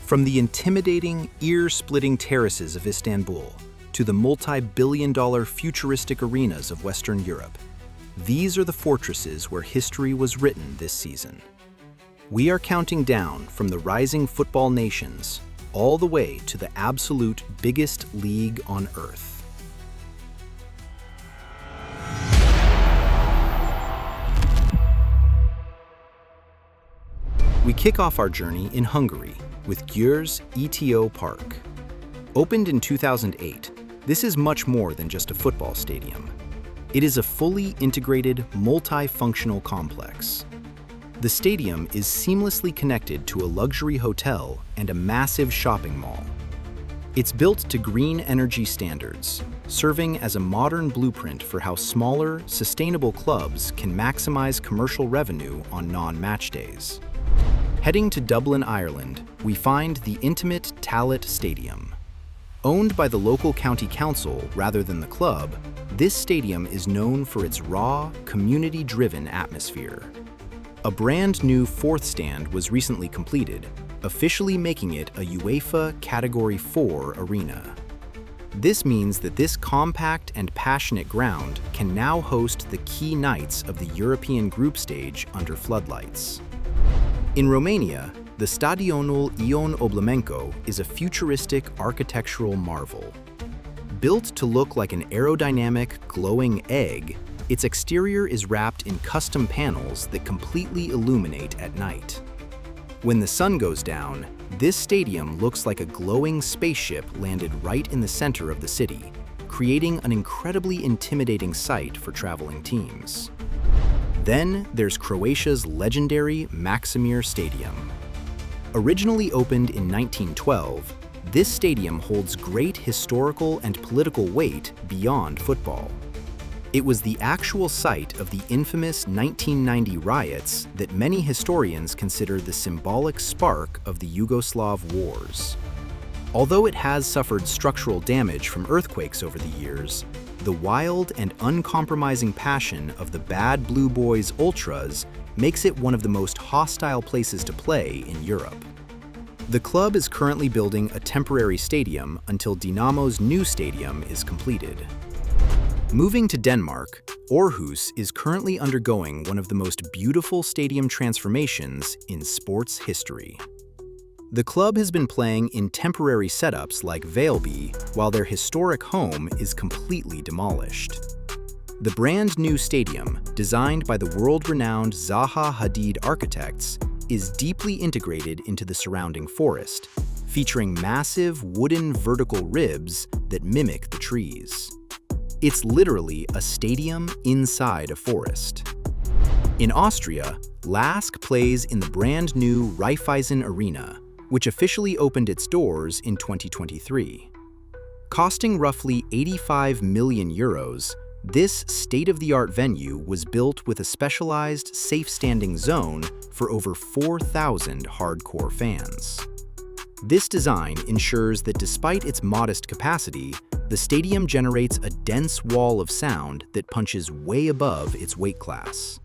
From the intimidating, ear-splitting terraces of Istanbul to the multi-billion-dollar futuristic arenas of Western Europe, these are the fortresses where history was written this season. We are counting down from the rising football nations all the way to the absolute biggest league on earth. We kick off our journey in Hungary with Győr's ETO Park. Opened in 2008, this is much more than just a football stadium. It is a fully integrated, multifunctional complex. The stadium is seamlessly connected to a luxury hotel and a massive shopping mall. It's built to green energy standards, serving as a modern blueprint for how smaller, sustainable clubs can maximize commercial revenue on non-match days. Heading to Dublin, Ireland, we find the intimate Tallaght Stadium. Owned by the local county council rather than the club, this stadium is known for its raw, community-driven atmosphere. A brand new fourth stand was recently completed, officially making it a UEFA Category 4 arena. This means that this compact and passionate ground can now host the key nights of the European group stage under floodlights. In Romania, the Stadionul Ion Oblemenco is a futuristic architectural marvel. Built to look like an aerodynamic, glowing egg, its exterior is wrapped in custom panels that completely illuminate at night. When the sun goes down, this stadium looks like a glowing spaceship landed right in the center of the city, creating an incredibly intimidating sight for traveling teams. Then there's Croatia's legendary Maksimir Stadium. Originally opened in 1912, this stadium holds great historical and political weight beyond football. It was the actual site of the infamous 1990 riots that many historians consider the symbolic spark of the Yugoslav wars. Although it has suffered structural damage from earthquakes over the years, the wild and uncompromising passion of the Bad Blue Boys Ultras makes it one of the most hostile places to play in Europe. The club is currently building a temporary stadium until Dinamo's new stadium is completed. Moving to Denmark, Aarhus is currently undergoing one of the most beautiful stadium transformations in sports history. The club has been playing in temporary setups like Valby, while their historic home is completely demolished. The brand new stadium, designed by the world-renowned Zaha Hadid architects, is deeply integrated into the surrounding forest, featuring massive wooden vertical ribs that mimic the trees. It's literally a stadium inside a forest. In Austria, LASK plays in the brand new Raiffeisen Arena, which officially opened its doors in 2023. Costing roughly 85 million euros, this state-of-the-art venue was built with a specialized safe-standing zone for over 4,000 hardcore fans. This design ensures that despite its modest capacity, the stadium generates a dense wall of sound that punches way above its weight class.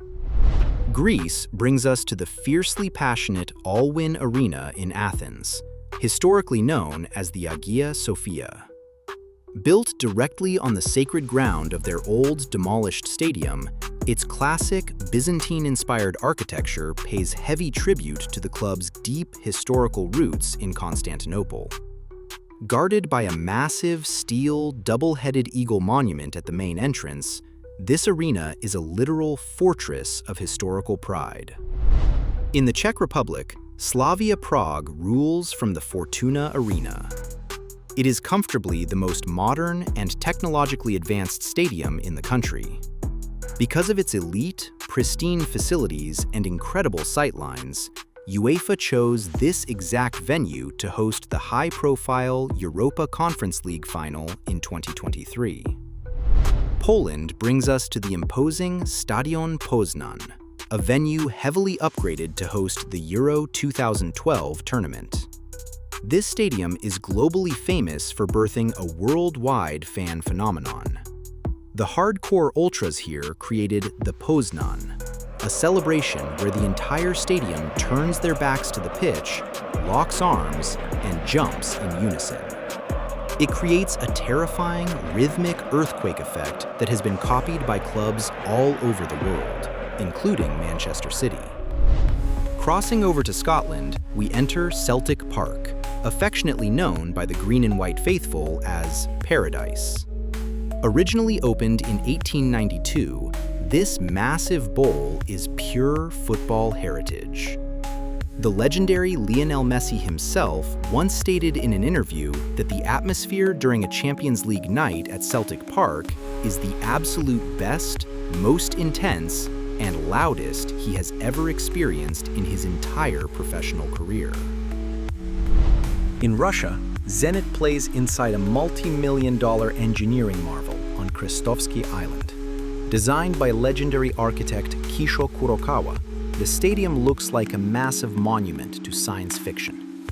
Greece brings us to the fiercely passionate Allwyn Arena in Athens, historically known as the Hagia Sophia. Built directly on the sacred ground of their old demolished stadium, its classic Byzantine-inspired architecture pays heavy tribute to the club's deep historical roots in Constantinople. Guarded by a massive steel double-headed eagle monument at the main entrance, this arena is a literal fortress of historical pride. In the Czech Republic, Slavia Prague rules from the Fortuna Arena. It is comfortably the most modern and technologically advanced stadium in the country. Because of its elite, pristine facilities and incredible sightlines, UEFA chose this exact venue to host the high-profile Europa Conference League final in 2023. Poland brings us to the imposing Stadion Poznań, a venue heavily upgraded to host the Euro 2012 tournament. This stadium is globally famous for birthing a worldwide fan phenomenon. The hardcore ultras here created the Poznań, a celebration where the entire stadium turns their backs to the pitch locks arms, and jumps in unison. It creates a terrifying, rhythmic earthquake effect that has been copied by clubs all over the world, including Manchester City. Crossing over to Scotland, we enter Celtic Park, affectionately known by the green and white faithful as Paradise. Originally opened in 1892, this massive bowl is pure football heritage. The legendary Lionel Messi himself once stated in an interview that the atmosphere during a Champions League night at Celtic Park is the absolute best, most intense, and loudest he has ever experienced in his entire professional career. In Russia, Zenit plays inside a multi-million-dollar engineering marvel on Krestovsky Island. Designed by legendary architect Kisho Kurokawa, the stadium looks like a massive monument to science fiction.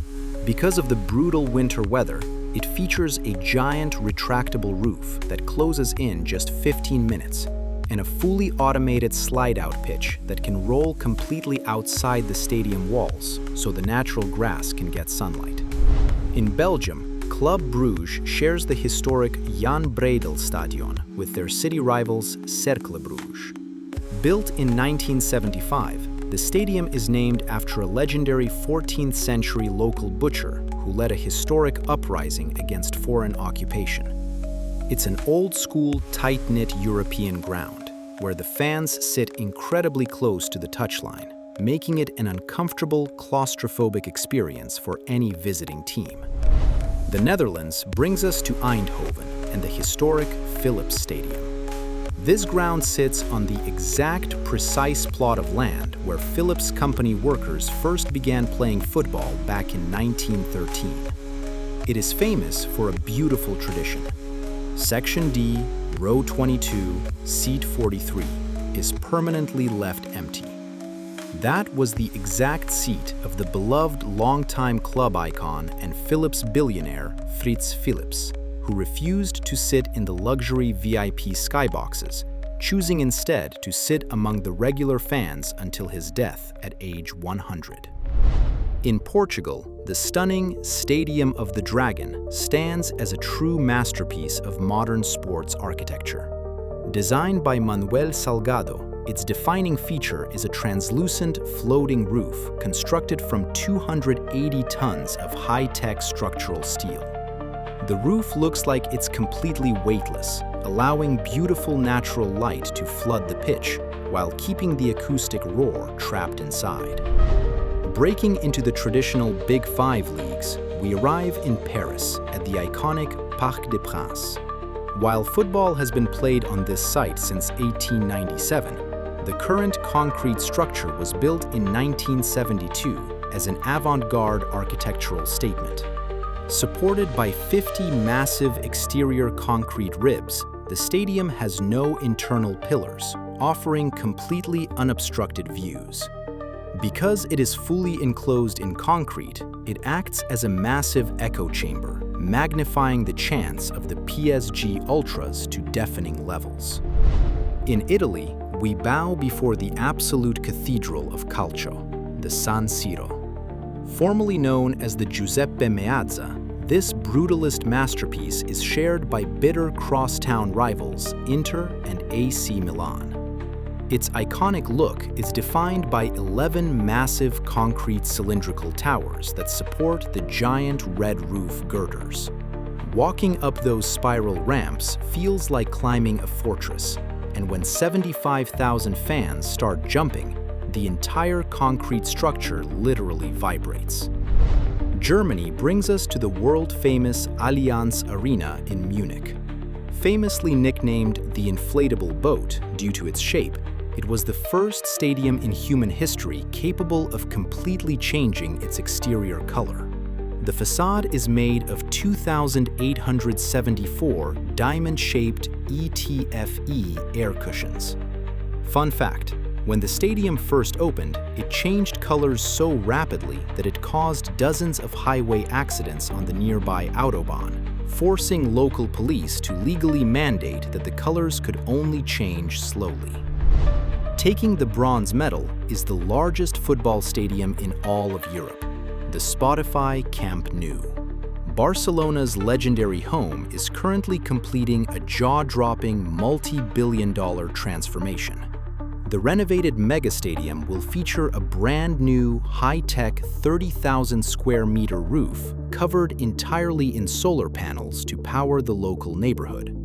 Because of the brutal winter weather, it features a giant retractable roof that closes in just 15 minutes, and a fully automated slide-out pitch that can roll completely outside the stadium walls so the natural grass can get sunlight. In Belgium, Club Bruges shares the historic Jan Breydel Stadion with their city rivals Cercle Bruges. Built in 1975, the stadium is named after a legendary 14th century local butcher who led a historic uprising against foreign occupation. It's an old-school, tight-knit European ground, where the fans sit incredibly close to the touchline, making it an uncomfortable, claustrophobic experience for any visiting team. The Netherlands brings us to Eindhoven and the historic Philips Stadium. This ground sits on the exact, precise plot of land where Philips company workers first began playing football back in 1913. It is famous for a beautiful tradition. Section D, row 22, seat 43, is permanently left empty. That was the exact seat of the beloved longtime club icon and Philips billionaire Fritz Philips, who refused to sit in the luxury VIP skyboxes, choosing instead to sit among the regular fans until his death at age 100. In Portugal, the stunning Stadium of the Dragon stands as a true masterpiece of modern sports architecture. Designed by Manuel Salgado, its defining feature is a translucent, floating roof constructed from 280 tons of high-tech structural steel. The roof looks like it's completely weightless, allowing beautiful natural light to flood the pitch while keeping the acoustic roar trapped inside. Breaking into the traditional Big Five leagues, we arrive in Paris at the iconic Parc des Princes. While football has been played on this site since 1897, the current concrete structure was built in 1972 as an avant-garde architectural statement. Supported by 50 massive exterior concrete ribs, the stadium has no internal pillars, offering completely unobstructed views. Because it is fully enclosed in concrete, it acts as a massive echo chamber, magnifying the chants of the PSG Ultras to deafening levels. In Italy, we bow before the absolute cathedral of calcio, the San Siro. Formerly known as the Giuseppe Meazza, this brutalist masterpiece is shared by bitter crosstown rivals Inter and AC Milan. Its iconic look is defined by 11 massive concrete cylindrical towers that support the giant red roof girders. Walking up those spiral ramps feels like climbing a fortress, and when 75,000 fans start jumping, the entire concrete structure literally vibrates. Germany brings us to the world-famous Allianz Arena in Munich. Famously nicknamed the inflatable boat due to its shape, it was the first stadium in human history capable of completely changing its exterior color. The facade is made of 2,874 diamond-shaped ETFE air cushions. Fun fact, when the stadium first opened, it changed colors so rapidly that it caused dozens of highway accidents on the nearby Autobahn, forcing local police to legally mandate that the colors could only change slowly. Taking the bronze medal is the largest football stadium in all of Europe. the Spotify Camp Nou. Barcelona's legendary home is currently completing a jaw-dropping multi-billion-dollar transformation. The renovated megastadium will feature a brand new, high-tech 30,000 square meter roof covered entirely in solar panels to power the local neighborhood.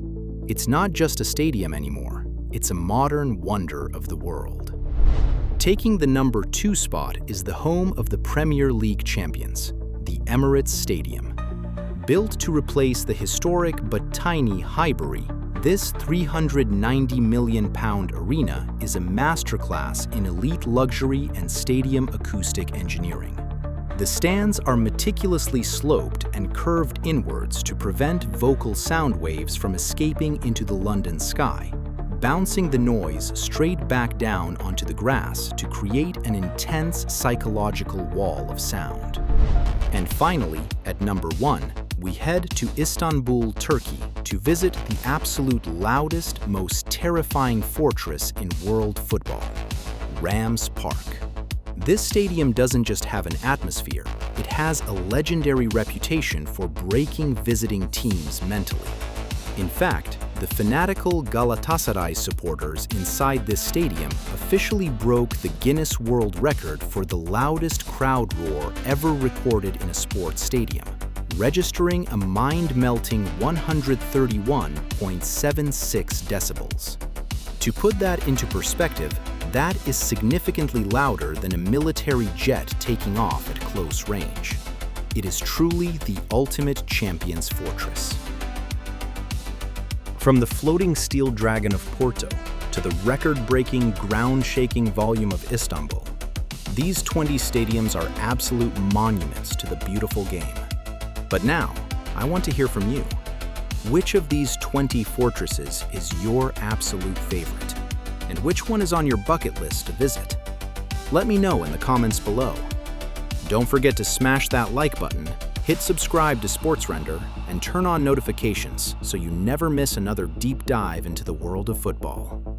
It's not just a stadium anymore, it's a modern wonder of the world. Taking the number 2 spot is the home of the Premier League champions, the Emirates Stadium. Built to replace the historic but tiny Highbury, this £390 million arena is a masterclass in elite luxury and stadium acoustic engineering. The stands are meticulously sloped and curved inwards to prevent vocal sound waves from escaping into the London sky, bouncing the noise straight back down onto the grass to create an intense psychological wall of sound. And finally, at number 1, we head to Istanbul, Turkey, to visit the absolute loudest, most terrifying fortress in world football, Rams Park. This stadium doesn't just have an atmosphere, it has a legendary reputation for breaking visiting teams mentally. In fact, the fanatical Galatasaray supporters inside this stadium officially broke the Guinness World Record for the loudest crowd roar ever recorded in a sports stadium, registering a mind-melting 131.76 decibels. To put that into perspective, that is significantly louder than a military jet taking off at close range. It is truly the ultimate champion's fortress. From the floating steel dragon of Porto to the record-breaking, ground-shaking volume of Istanbul, these 20 stadiums are absolute monuments to the beautiful game. But now, I want to hear from you. Which of these 20 fortresses is your absolute favorite? And which one is on your bucket list to visit? Let me know in the comments below. Don't forget to smash that like button, hit subscribe to SportsRender, and turn on notifications so you never miss another deep dive into the world of football.